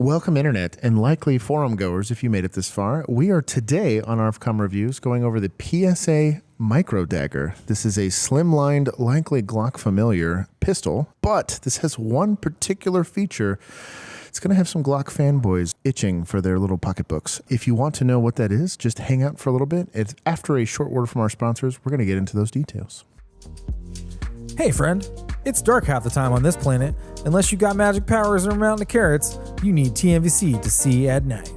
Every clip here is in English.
Welcome, Internet, and likely forum goers if you made it this far. We are today on ARFCOM Reviews going over the PSA Micro Dagger. This is a slimlined, likely Glock familiar pistol, but this has one particular feature. It's going to have some Glock fanboys itching for their little pocketbooks. If you want to know what that is, just hang out for a little bit. It's after a short word from our sponsors. We're going to get into those details. Hey friend, it's dark half the time on this planet. Unless you got magic powers or a mountain of carrots, you need TNVC to see at night.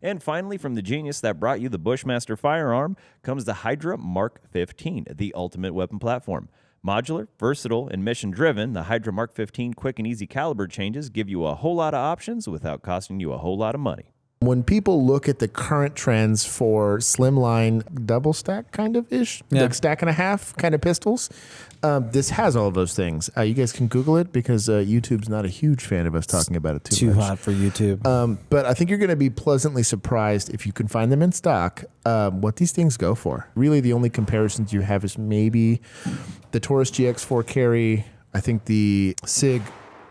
And finally, from the genius that brought you the Bushmaster Firearm comes the Hydra Mark 15, the ultimate weapon platform. Modular, versatile, and mission-driven, the Hydra Mark 15 quick and easy caliber changes give you a whole lot of options without costing you a whole lot of money. When people look at the current trends for slimline double stack kind of ish, like stack and a half kind of pistols, this has all of those things. You guys can Google it because YouTube's not a huge fan of us talking about it too much. Too hot for YouTube. But I think you're going to be pleasantly surprised if you can find them in stock, what these things go for. Really, the only comparisons you have is maybe the Taurus GX4 carry. I think the SIG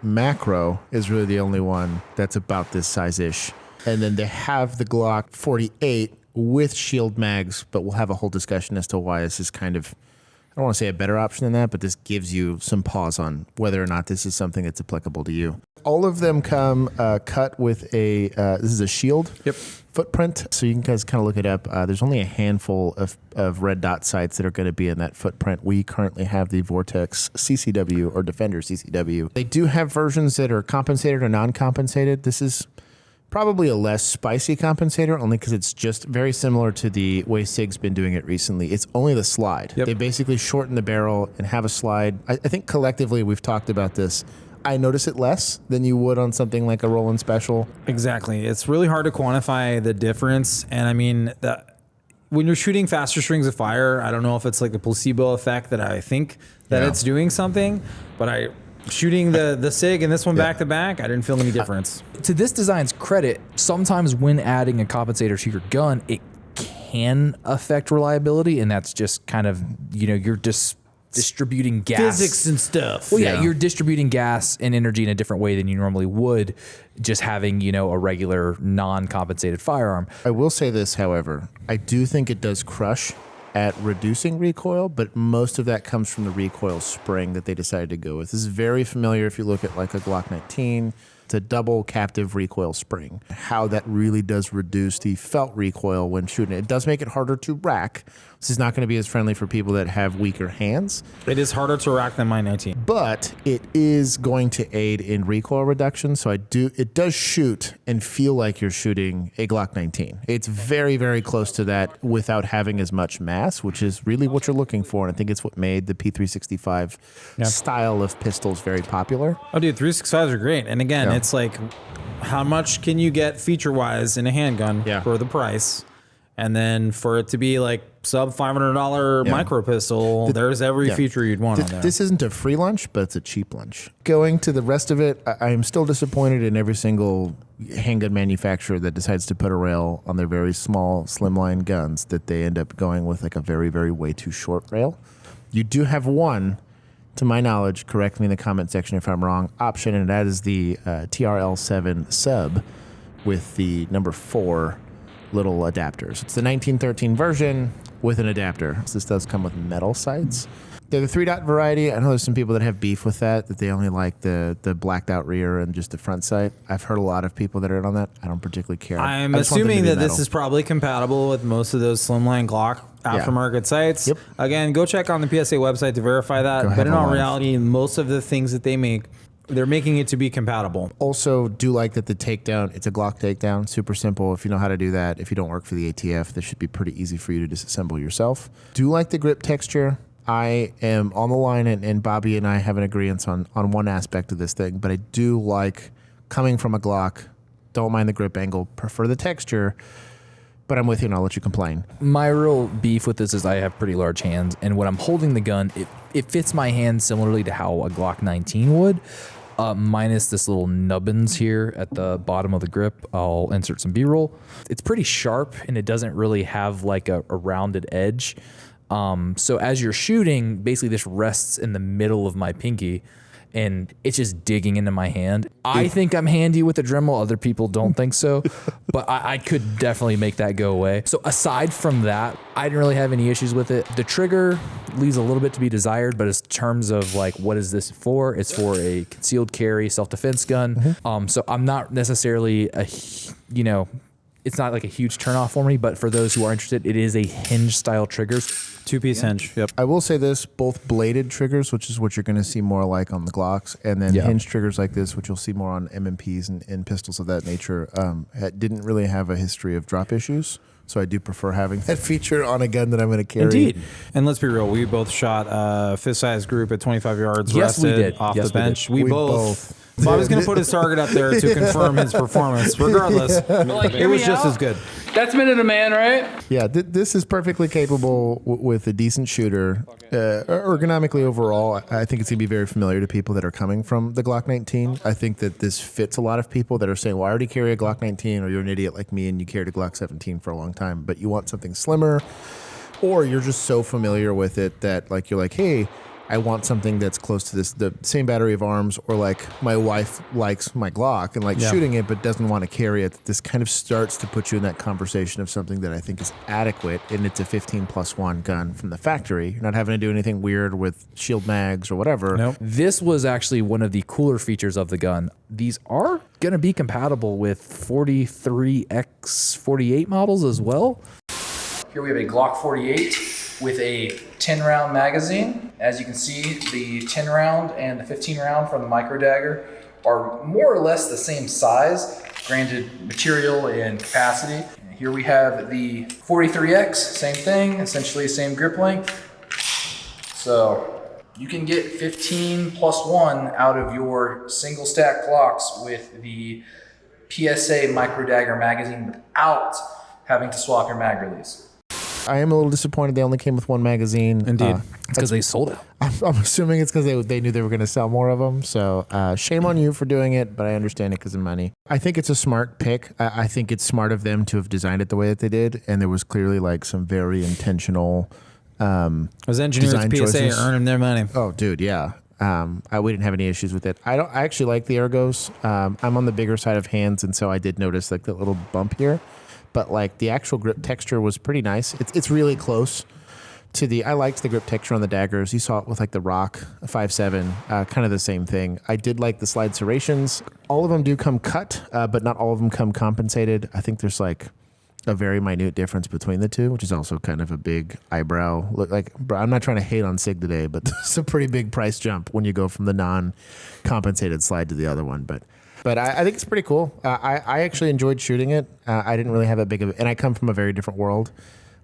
Macro is really the only one that's about this size-ish. And then they have the Glock 48 with shield mags, but we'll have a whole discussion as to why this is kind of, I don't want to say a better option than that, but this gives you some pause on whether or not this is something that's applicable to you. All of them come cut with a, this is a shield footprint, so you can guys kind of look it up. There's only a handful of red dot sights that are going to be in that footprint. We currently have the Vortex CCW or Defender CCW. They do have versions that are compensated or non-compensated. This is probably a less spicy compensator, only because it's just very similar to the way SIG's been doing it recently. It's only the slide. They basically shorten the barrel and have a slide. I think collectively we've talked about this. I notice it less than you would on something like a Roland Special. Exactly. It's really hard to quantify the difference. And I mean, when you're shooting faster strings of fire, I don't know if it's like a placebo effect that I think that it's doing something, but shooting the SIG and this one back to back, I didn't feel any difference. To this design's credit, sometimes when adding a compensator to your gun, it can affect reliability, and that's just kind of, you're just distributing gas. Physics and stuff. Well, you're distributing gas and energy in a different way than you normally would just having, a regular non-compensated firearm. I will say this, however, I do think it does crush at reducing recoil, but most of that comes from the recoil spring that they decided to go with. This is very familiar if you look at like a Glock 19. It's a double captive recoil spring. How that really does reduce the felt recoil when shooting it. It does make it harder to rack. This is not going to be as friendly for people that have weaker hands. It is harder to rack than my 19. But it is going to aid in recoil reduction, so it does shoot and feel like you're shooting a Glock 19. It's very, very close to that without having as much mass, which is really what you're looking for, and I think it's what made the P365 style of pistols very popular. Oh, dude, 365s are great. And again, it's like, how much can you get feature-wise in a handgun for the price? And then for it to be like sub $500 micro pistol, there's every feature you'd want on there. This isn't a free lunch, but it's a cheap lunch. Going to the rest of it, I am still disappointed in every single handgun manufacturer that decides to put a rail on their very small slimline guns, that they end up going with like a very, very way too short rail. You do have one, to my knowledge, correct me in the comment section if I'm wrong, option, and that is the TRL7 sub with the number 4 little adapters. It's the 1913 version with an adapter. So this does come with metal sights. They're the 3-dot variety. I know there's some people that have beef with that they only like the blacked out rear and just the front sight. I've heard a lot of people that are in on that. I don't particularly care. I'm assuming that this is probably compatible with most of those slimline Glock aftermarket sights. Again, go check on the PSA website to verify that. But in all reality, most of the things that they make, they're making it to be compatible. Also, do like that the takedown, it's a Glock takedown. Super simple. If you know how to do that, if you don't work for the ATF, this should be pretty easy for you to disassemble yourself. Do like the grip texture. I am on the line, and Bobby and I have an agreement on one aspect of this thing, but I do like coming from a Glock. Don't mind the grip angle. Prefer the texture. But I'm with you and I'll let you complain. My real beef with this is I have pretty large hands, and when I'm holding the gun, it fits my hand similarly to how a Glock 19 would, minus this little nubbins here at the bottom of the grip. I'll insert some B-roll. It's pretty sharp, and it doesn't really have like a rounded edge. So as you're shooting, basically this rests in the middle of my pinky, and it's just digging into my hand. I think I'm handy with the Dremel. Other people don't think so, but I could definitely make that go away. So aside from that, I didn't really have any issues with it. The trigger leaves a little bit to be desired, but in terms of like, what is this for? It's for a concealed carry self-defense gun. So I'm not necessarily it's not like a huge turnoff for me, but for those who are interested, it is a hinge style triggers. 2-piece hinge. Yep. I will say this, both bladed triggers, which is what you're going to see more like on the Glocks, and then hinge triggers like this, which you'll see more on MMPs and pistols of that nature, didn't really have a history of drop issues. So I do prefer having that feature on a gun that I'm going to carry. Indeed. And let's be real, we both shot fist-sized group at 25 yards, Yes, we rested did. off Yes, the we bench. did. We both. So I was going to put his target up there to confirm his performance. Regardless, it was just as good. That's minute a man, right? Yeah, this is perfectly capable with a decent shooter. Ergonomically overall, I think it's going to be very familiar to people that are coming from the Glock 19. I think that this fits a lot of people that are saying, well, I already carry a Glock 19, or you're an idiot like me and you carried a Glock 17 for a long time, but you want something slimmer, or you're just so familiar with it that like you're like, hey, I want something that's close to the same battery of arms, or like my wife likes my Glock and likes shooting it but doesn't want to carry it. This kind of starts to put you in that conversation of something that I think is adequate, and it's a 15+1 gun from the factory. You're not having to do anything weird with shield mags or whatever. Nope. This was actually one of the cooler features of the gun. These are going to be compatible with 43X48 models as well. Here we have a Glock 48 with a 10-round magazine. As you can see, the 10-round and the 15-round from the Micro Dagger are more or less the same size, granted material and capacity. And here we have the 43X, same thing, essentially same grip length. So you can get 15+1 out of your single stack Glocks with the PSA Micro Dagger magazine without having to swap your mag release. I am a little disappointed they only came with one magazine. Indeed. It's because they sold it. I'm assuming it's because they knew they were going to sell more of them. So shame on you for doing it, but I understand it because of money. I think it's a smart pick. I think it's smart of them to have designed it the way that they did. And there was clearly like some very intentional Those engineers at PSA choices. are earning their money. Oh, dude, yeah. We didn't have any issues with it. I actually like the ergos. I'm on the bigger side of hands, and so I did notice like the little bump here. But like the actual grip texture was pretty nice. It's really close to I liked the grip texture on the daggers. You saw it with like the Rock 5.7, kind of the same thing. I did like the slide serrations. All of them do come cut, but not all of them come compensated. I think there's like a very minute difference between the two, which is also kind of a big eyebrow. Look, like, I'm not trying to hate on SIG today, but it's a pretty big price jump when you go from the non-compensated slide to the other one. But I think it's pretty cool. I actually enjoyed shooting it. I didn't really have that big of and I come from a very different world.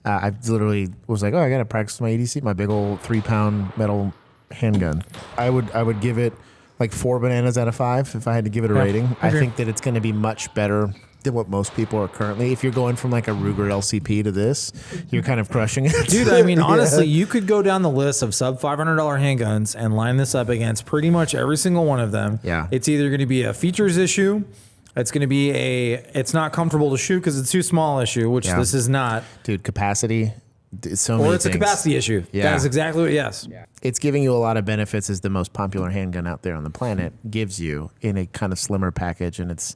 I literally was like, oh, I got to practice my EDC, my big old 3-pound metal handgun. I would give it like 4 bananas out of 5 if I had to give it a rating. I think that it's going to be much better than what most people are currently. If you're going from like a Ruger LCP to this, you're kind of crushing it. Dude, I mean, honestly, you could go down the list of sub $500 handguns and line this up against pretty much every single one of them. Yeah. It's either going to be a features issue, it's going to be it's not comfortable to shoot because it's too small issue, which this is not. Dude, capacity. It's so Or many it's things. a capacity issue. Yeah. That is exactly what, yes. Yeah. It's giving you a lot of benefits as the most popular handgun out there on the planet gives you in a kind of slimmer package, and it's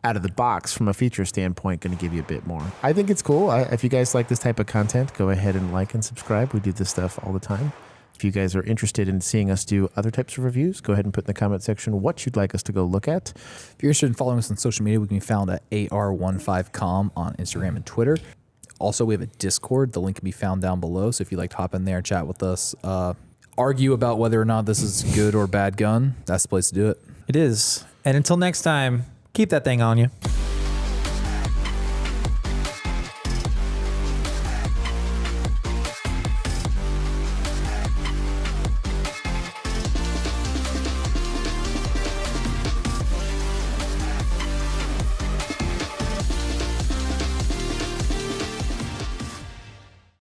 out of the box from a feature standpoint going to give you a bit more. I think it's cool. If you guys like this type of content, go ahead and like and subscribe. We do this stuff all the time. If you guys are interested in seeing us do other types of reviews, go ahead and put in the comment section what you'd like us to go look at. If you're interested in following us on social media, we can be found at AR15com on Instagram and Twitter. Also, we have a Discord. The link can be found down below. So if you'd like to hop in there and chat with us, argue about whether or not this is a good or bad gun, that's the place to do it. It is. And until next time, keep that thing on you.